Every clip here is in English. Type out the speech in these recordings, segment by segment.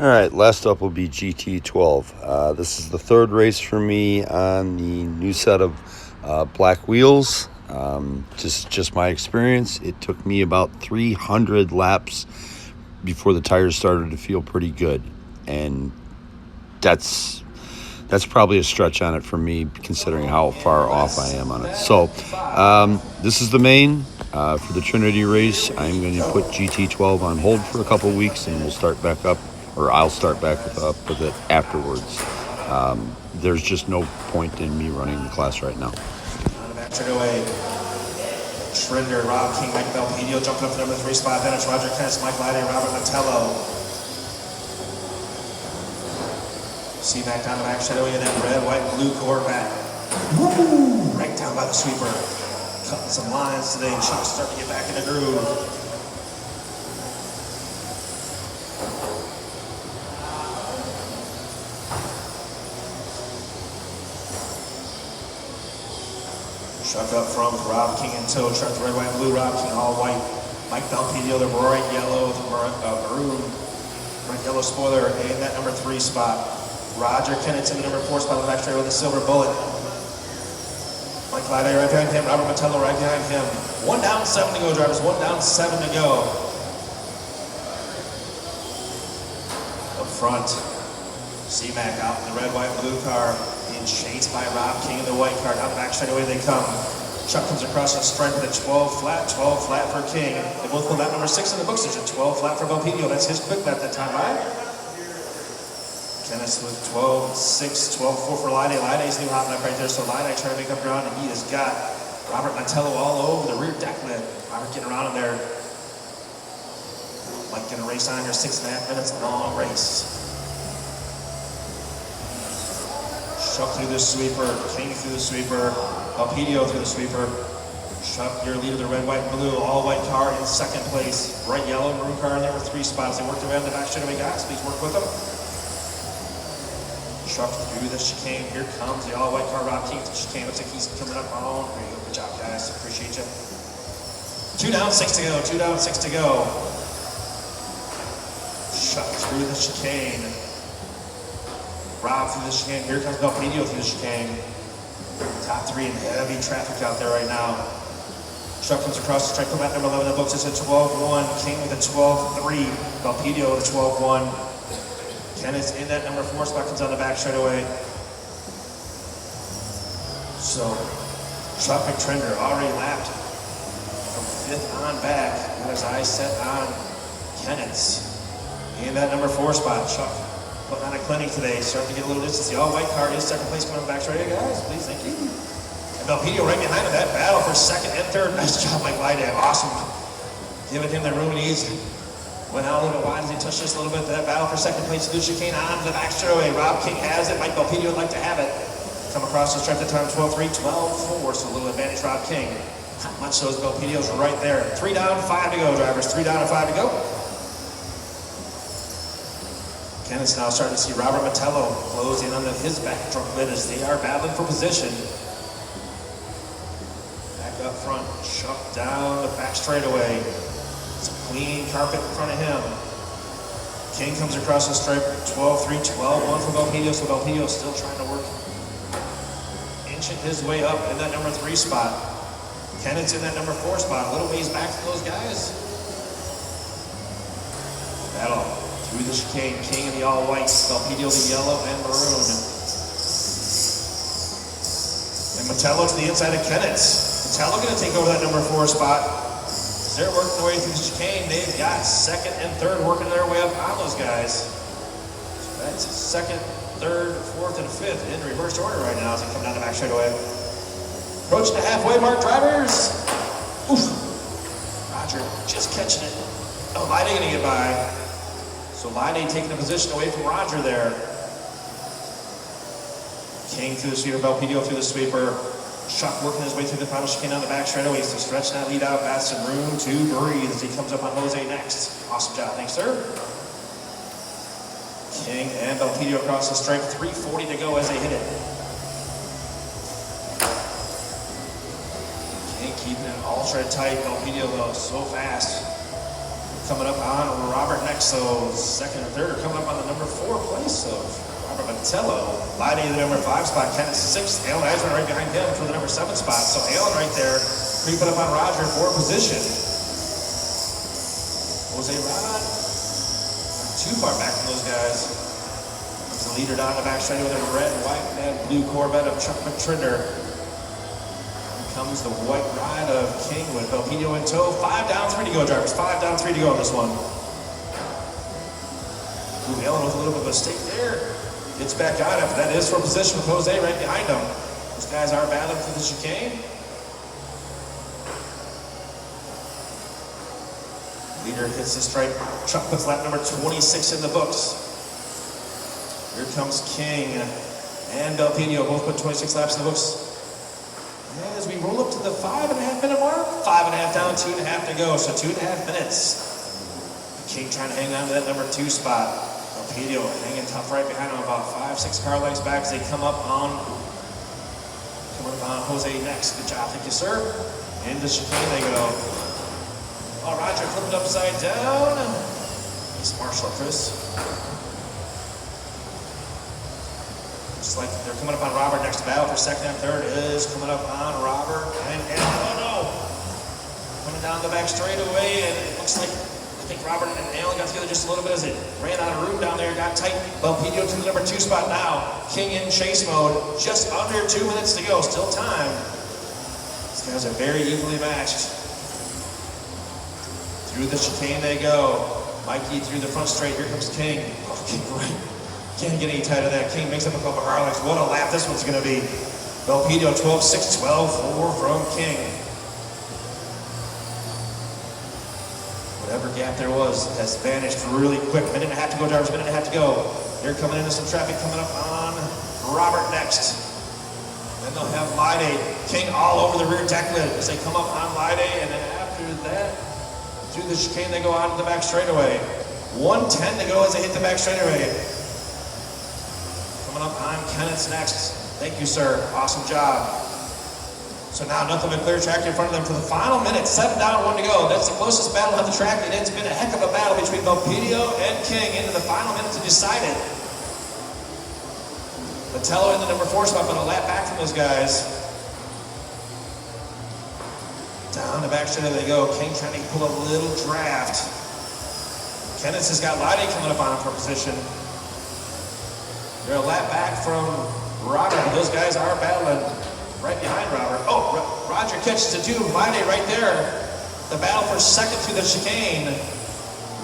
All right, last up will be GT12. This is the third race for me on the new set of black wheels. Just my experience. It took me about 300 laps before the tires started to feel pretty good, and that's probably a stretch on it for me, considering how far off I am on it. So this is the main for the Trinity race. I'm going to put GT12 on hold for a couple weeks, and we'll start back up, or I'll start back up with it afterwards. There's just no point in me running the class right now. Trinder, Rob King, Mike Belpedio jumping up to number 3 spot. Then it's Roger Kentz, Mike Lyday, Robert Mettello. C-Mac down the back, shadowing in that red, white, and blue Corvette. Woo! Right down by the sweeper. Cutting some lines today, and Chuck's starting to get back in the groove. Chuck up front with Rob King in tow. Chuck the red, white, blue. Rob King all white. Mike Belpedio, the bright yellow, maroon, bright yellow spoiler in that number 3 spot. Roger Kennett in the number 4 spot on the back straight with a silver bullet. Mike Lyday right behind him. Robert Mettello right behind him. 1 down, 7 to go, drivers. 1 down, 7 to go. Up front, C-Mac out in the red, white, blue car. Being chased by Rob King in the white car. Down the back straight away they come. Chuck comes across the stripe with a 12 flat for King. They both pull that number 6 in the books. There's a 12 flat for Belpedio. That's his quick lap that time, right? Kenneth with 12-6, 12-4 for Lyday. Lyday's new hot lap right there, so Lyday trying to make up ground, and he has got Robert Mettello all over the rear deck lid. Robert getting around him there. Like gonna race on here, 6.5 minutes, long race. Chuck through the sweeper, King through the sweeper, Belpedio through the sweeper. Chuck, your leader, the red, white, and blue, all white car in second place. Bright yellow, maroon car in there with 3 spots. They worked their way on the back straightaway, guys. Please work with them. Chuck through the chicane. Here comes the all-white car, Rob King through the chicane. Looks like he's coming up on. Good job, guys. Appreciate you. 2 down, 6 to go. 2 down, 6 to go. Chuck through the chicane. Rob through the chicane. Here comes Belpedio through the chicane. Top 3 in heavy traffic out there right now. Chuck comes across the strike. Come out number 11 in the books. It's a 12-1. King with a 12-3. Belpedio with a 12-1. Kenneth's in that number 4 spot, comes on the back straight away. So, Chuck McTrinder already lapped from 5th on back. Got his eyes set on Kenneth's. In that number 4 spot, Chuck putting on a clinic today, starting to get a little distance. The all-white car is second place, coming on the back straight away, guys. Please, thank you. And Belpedio right behind him, that battle for 2nd and 3rd. Nice job, Mike Lyday. Awesome. Giving him the room he needs. Went out a little bit wide as he touched just a little bit. That battle for 2nd place. Through chicane on the back straightaway. Rob King has it. Mike Belpedio would like to have it. Come across the stripe at the time 12-3, 12-4. So a little advantage, Rob King. Not much so as Belpedio's right there. 3 down, 5 to go, drivers. 3 down and 5 to go. Kenneth's now starting to see Robert Mettello close in on his back trunk lid as they are battling for position. Back up front. Chuck down the back straightaway. It's a clean carpet in front of him. King comes across the stripe, 12-3, 12-1 for Belpedio, so Belpedio still trying to work, inching his way up in that number 3 spot. Kenneth's in that number 4 spot, a little ways back from those guys. Battle through the chicane, King in the all-white, Belpedio the yellow and maroon. And Mettello to the inside of Kenneth's. Mettello gonna take over that number 4 spot. They're working their way through the chicane. They've got 2nd and 3rd working their way up on those guys. So that's 2nd, 3rd, 4th, and 5th in reverse order right now as they come down the back straightaway. Approaching the halfway mark, drivers. Oof. Roger just catching it. Oh, Lyday gonna get by. So Lyday taking a position away from Roger there. King through the sweeper, Belpedio through the sweeper. Chuck working his way through the final chicane on the back straightaway to stretch that lead out, got some room to breathe as he comes up on Jose next. Awesome job, thanks, sir. King and Belpedio across the stripe, 3:40 to go as they hit it. King keeping it ultra tight, Belpedio though, so fast. Coming up on Robert next, so 2nd and 3rd are coming up on the number 4 place of Robert Mantello. Lyday the number 5 spot, Kenneth 6th. Alan Eisman right behind him for the number 7 spot. So Alan right there, creeping up on Roger for position. Jose Rod, not too far back from those guys. He's the leader down the back straight with a red, white, and blue Corvette of Chuck McTrinder. Here comes the white ride of King with Belpedio in tow. 5 down, 3 to go, drivers. 5 down, 3 to go on this one. Ooh, Alan with a little bit of a mistake there. Gets back on after that is for position with Jose right behind him. Those guys are battling for the chicane. Leader hits the stripe. Chuck puts lap number 26 in the books. Here comes King and Belpedio, both put 26 laps in the books. And as we roll up to the 5.5 minute mark, 5.5 down, 2.5 to go, so 2.5 minutes. King trying to hang on to that number 2 spot. Belpedio hanging tough right behind him, about 5-6 car lengths back as they come up on Jose next. Good job, thank you, sir. Into chicane they go. Oh, Roger flipped upside down. Nice Marshall, Chris. Just like they're coming up on Robert next. Battle for second and third is coming up on Robert. And oh no! Coming down the back straightaway, and it looks like I think Robert and Alan got together just a little bit as it ran out of room down there, got tight. Belpedio to the number 2 spot now. King in chase mode. Just under 2 minutes to go. Still time. These guys are very evenly matched. Through the chicane they go. Mikey through the front straight. Here comes King. Oh, King right. Can't get any tighter than that. King makes up a couple of car lengths. What a lap this one's going to be. Belpedio 12-6, 12-4 from King. Whatever gap there was has vanished really quick. Minute and a half to go, drivers. Minute and a half to go. They're coming into some traffic coming up on Robert next. Then they'll have Lyday. King all over the rear deck lid as they come up on Lyday. And then after that, through the chicane, they go out to the back straightaway. 1:10 to go as they hit the back straightaway. Coming up on Kenneth's next. Thank you, sir. Awesome job. So now nothing but clear track in front of them for the final minute. 7 down, 1 to go. That's the closest battle on the track. And it's been a heck of a battle between Belpedio and King into the final minute to decide it. Mantello in the number 4 spot, but a lap back from those guys. Down the back straight they go. King trying to pull a little draft. Kenneth has got Lyday coming up on him for position. They're a lap back from Robert. Those guys are battling right behind Robert. Oh, Roger catches the 2. Lyday right there. The battle for second through the chicane.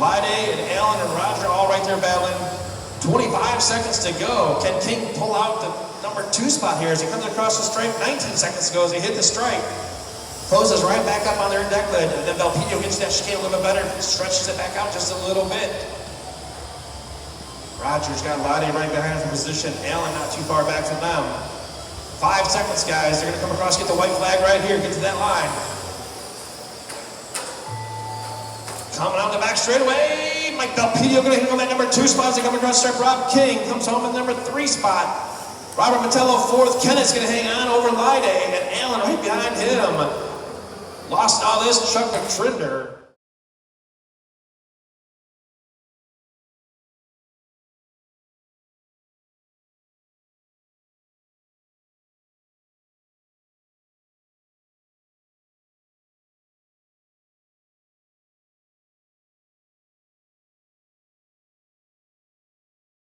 Lyday and Alan and Roger all right there battling. 25 seconds to go. Can King pull out the number 2 spot here as he comes across the stripe? 19 seconds to go as he hit the stripe. Closes right back up on their deck lid. And then Belpedio gets that chicane a little bit better. Stretches it back out just a little bit. Roger's got Lyday right behind him for position. Alan not too far back from them. 5 seconds, guys. They're going to come across, get the white flag right here, get to that line. Coming out the back straightaway. Mike Belpedio going to hit him on that number 2 spot as they come across the stripe. Rob King comes home in the number 3 spot. Robert Mantello 4th. Kenneth's going to hang on over Lyday, and Alan right behind him. Lost all this, Chuck McTrinder.